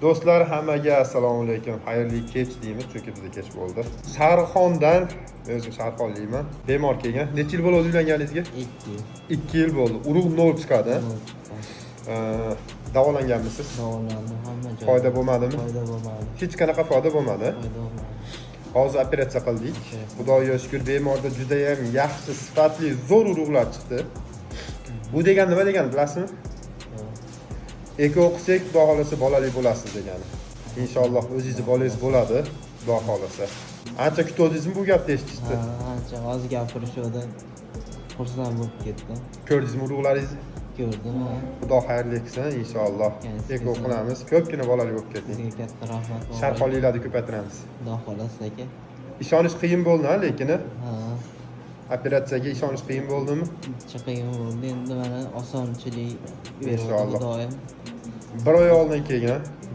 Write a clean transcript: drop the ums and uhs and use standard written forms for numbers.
Do'stlar, hammaga assalomu alaykum. Xayrli kech deymiz, chunki bizga kech bo'ldi. Sharxondan, o'zim Sharxonliman. Bemor kelgan. Necha yil bo'ldi uylanganingizga? 2 yil bo'ldi. Urug' nol chiqadi. Davolanganmisiz? Davolandim, hamma joyda. Foyda bo'lmadimi? Foyda bo'lmadi. Hech qanaqa foyda bo'lmadi. Foyda bo'lmadi. Hozir operatsiya qildik. Xudoga shukr, bemorda juda ham yaxshi, sifatli, zo'r urug'lar chiqdi. Bu degan nima degani bilasizmi? Eko o'qisak, xudo xolasa bolali bo'lasiz degani. Inshaalloh o'zingizni bolangiz bo'ladi, xudo xolasa. Ancha kutdingizmi bu gapni eshitishdi? Ancha oz gapirishuvdi. Xursand bo'lib ketdim. Ko'rdingizmi urug'laringizni? Ko'rdim. Xudo xayrli qilsin, inshaalloh. Eko qilamiz, ko'pgina bolali bo'lib keting. Sizga katta rahmat. Sharxonliklarni ko'paytiramiz. Xudo xolasa aka. Ishonish qiyin bo'ldi, lekin Ha, operatsiyaga ishonish qiyin bo'ldimi? chiqagan bo'ldi. Endi mana osonchilik Inshaalloh. beradi doim. 1 oy oldin kelgan.